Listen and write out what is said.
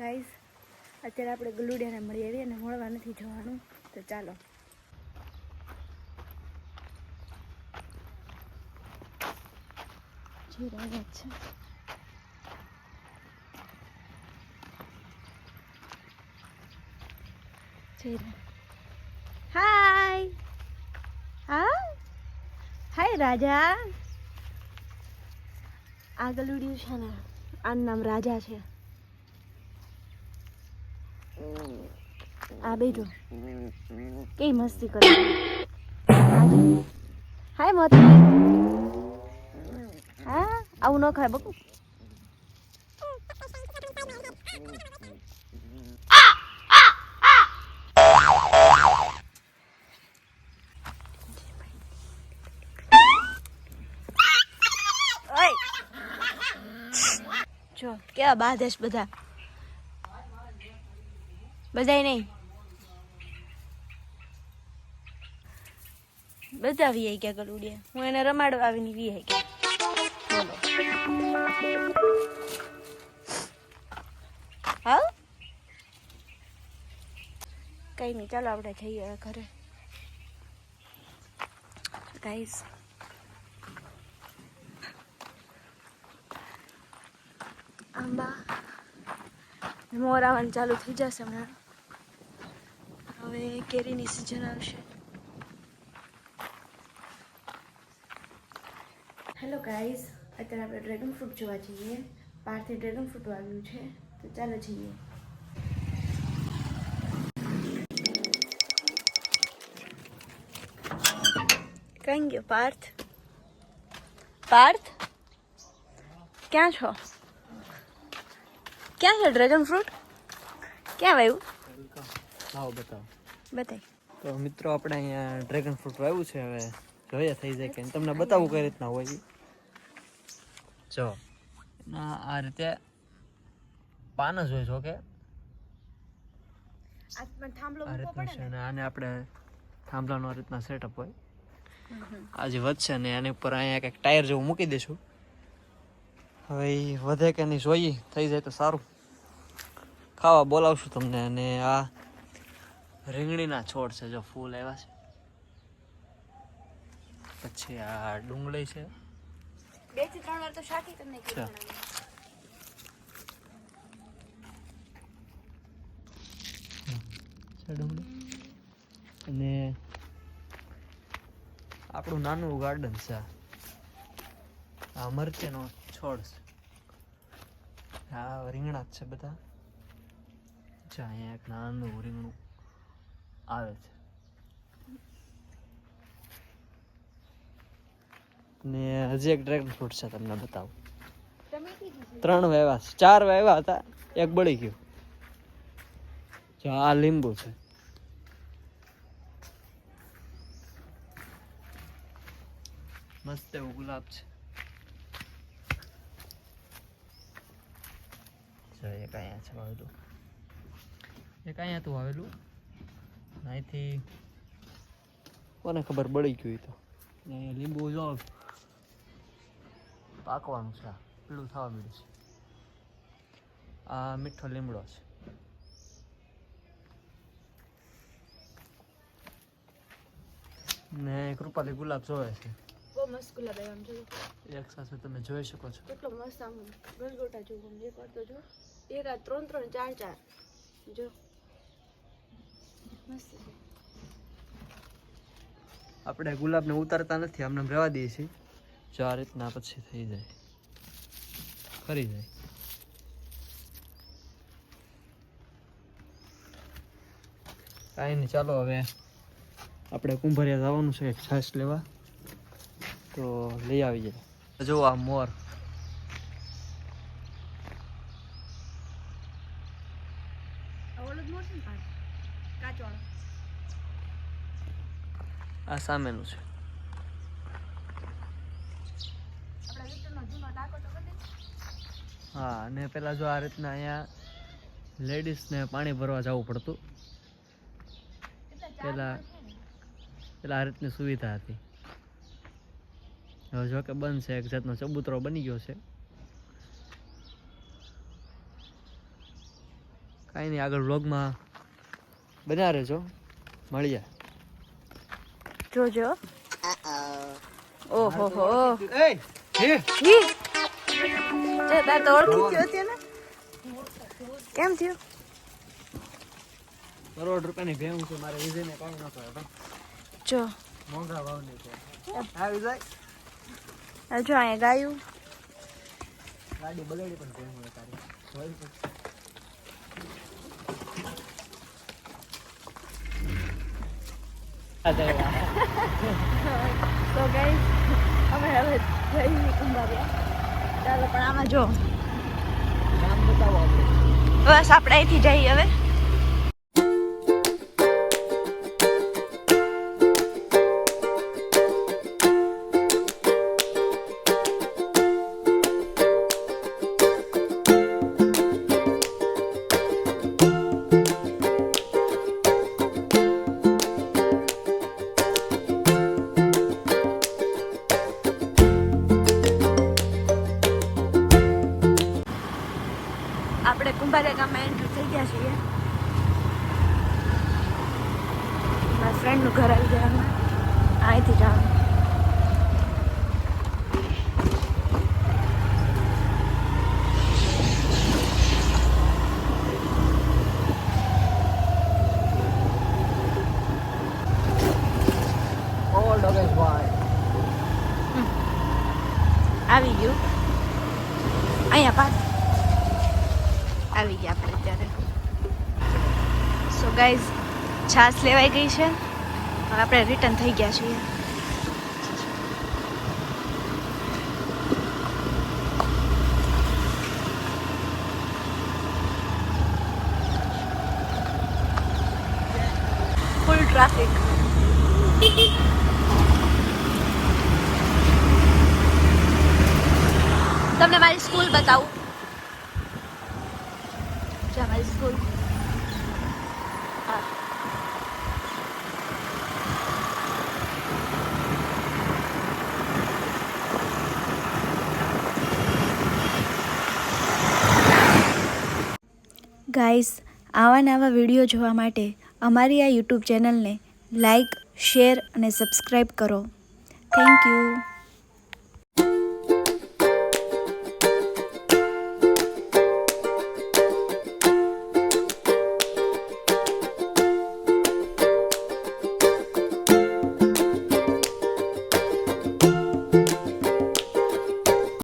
Guys અત્યારે આપણે ગલુડિયાને મળી આવીએ અને મળવા નથી જવાનું, તો ચાલો. જઈ રહ્યા છે. જઈ રહ્યા. હાય હા હાય રાજા. આ ગલુડિયું છે ને, આનું નામ રાજા છે. આ બેજો કેવી મસ્તી કરે. હાય મોતી. હા આવું ન ખાય બકુ. જો કેવા બાધેશ બધા. બધાય નહીં, બધા વી ગયા ગલુડિયા. હું એને રમાડવા આવીને વી ગયા. બોલો હા કઈ નહીં, ચાલો આપણે જઈએ ઘરે. ગાઈસ આંબા મોર આવવાનું ચાલુ થઈ જશે હમણાં. હવે કેરીની સિઝન આવશે. હેલો ગાઈઝ, અત્યારે આપણે ડ્રેગન ફ્રૂટ જોવા જઈએ. બહારથી ડ્રેગન ફ્રૂટ આવ્યું છે, તો ચાલો જઈએ. કઈ ગયો પાર્થ? પાર્થ ક્યાં છો? ક્યાં છે ડ્રેગન ફ્રૂટ? ક્યાં વાવ્યું? લાવો બતાવો. બતાય. તો મિત્રો આપણે અહીંયા ડ્રેગન ફ્રૂટ વાવ્યું છે. હવે જોઈએ થઈ જાય કે તમને બતાવું કઈ રીતના હોય. જો આ રીતે પાન જ હોય છે. ઓકે, આ થાંભલો આ મૂકવો રીતનું પડે છે ને. અને આને આપણે થાંભલાનો આ રીતના સેટઅપ હોય. આ જે વધશે ને આની ઉપર અહીંયા કંઈક ટાયર જેવું મૂકી દઈશું. હવે એ વધે કે નહીં જોઈએ, થઈ જાય તો સારું. ખાવા બોલાવશું તમને. અને આ રીંગણીના છોડ છે, જો ફૂલ આવ્યા છે. પછી આ ડુંગળી છે. 2 થી 3 વાર તો શાકી તમને અચ્છા. ડુંગળી અને આપણું નાનું ગાર્ડન છે. આ મરચીનો છોડ છે. આ રીંગણા જ છે બધા. અહીંયા એક નાનું રીંગણું આવે છે. ને હજી એક ડ્રેગન ફ્રૂટ છે, તમને બતાવું. 3 વાવ્યા છે, 4 વાવ્યા હતા, એક બળી ગયું. જો આ લીંબુ છે. મસ્ત એવું ગુલાબ છે. એક અહીંયા છે વાવેલું, એક અહીંયા તું વાવેલું. અહીંથી કોને ખબર બળી ગયું તો. અહીંયા લીંબુ જો પાકવાનું છે, પીળું થવા મળ્યું છે. આ મીઠો લીમડો છે. ને એક રૂપાલી ગુલાબ જોવે છે. બહુ મસ્ત ગુલાબ આવ્યા. આમ જોજો એક સાથે તમે જોઈ શકો છો. કેટલો મસ્ત આમ ગલગોટા જેવું. એક વાર તો જો, એક આ 3 3 4 4 જો મસ્ત છે. આપણે ગુલાબને ઉતારતા નથી, આમને રહેવા દઈએ છીએ. જો આ રીતના પછી થઈ જાય, ખરી જાય. કાંઈ નહીં, ચાલો હવે આપણે કુંભરિયા જવાનું છે છાશ લેવા, તો લઈ આવી જાય. જો આ મોર. આ સામેનું છે. હા, અને પેલા જો આ રીતના અહીંયા લેડીઝને પાણી ભરવા જવું પડતું. પેલા આ રીતની સુવિધા હતી. હવે જો કે બંધ છે, એક જાતનો ચબૂતરો બની ગયો છે. કાંઈ નહીં, આગળ વ્લોગમાં બના રહેજો, મળીએ. જોજો. ઓહો હો, તાર તો ઓળખી ગયો છે ને. કેમ થયું? કરોડ રૂપિયાની ભેવું છે મારે, વિજયને કાંઈ ન કરે. જો મોંઘા ભાવની છે. હા વિજય, જો અહીંયા ગાયું. ગાડી બગાડી પણ ભેવું તારી. તો ગાઈસ અમે હવે જઈએ કુંભારિયા. ચાલો પણ આમાં જો નામ બતાવો આપણે. બસ આપણે અહીંથી જઈએ હવે. આપણે કુંભારિયા ગામમાં એન્ટર થઈ ગયા છીએ. મારા ફ્રેન્ડનું ઘર આવી જાય અમે અહીંથી જવાનું. ઓલ ડોગેસ ભાઈ આવી ગયું અહીંયા પાસ આવી ગયા આપણે અત્યારે. સો ગાઈઝ છાશ લેવાઈ ગઈ છે. હવે આપણે રિટર્ન થઈ ગયા છીએ. Full traffic. તમને મારી સ્કૂલ બતાવું. છે મારી સ્કૂલ. હા ગાઈસ, આવા નવા વિડીયો જોવા માટે અમારી આ યુટ્યુબ ચેનલને લાઈક, શેર અને સબસ્ક્રાઈબ કરો. Thank you.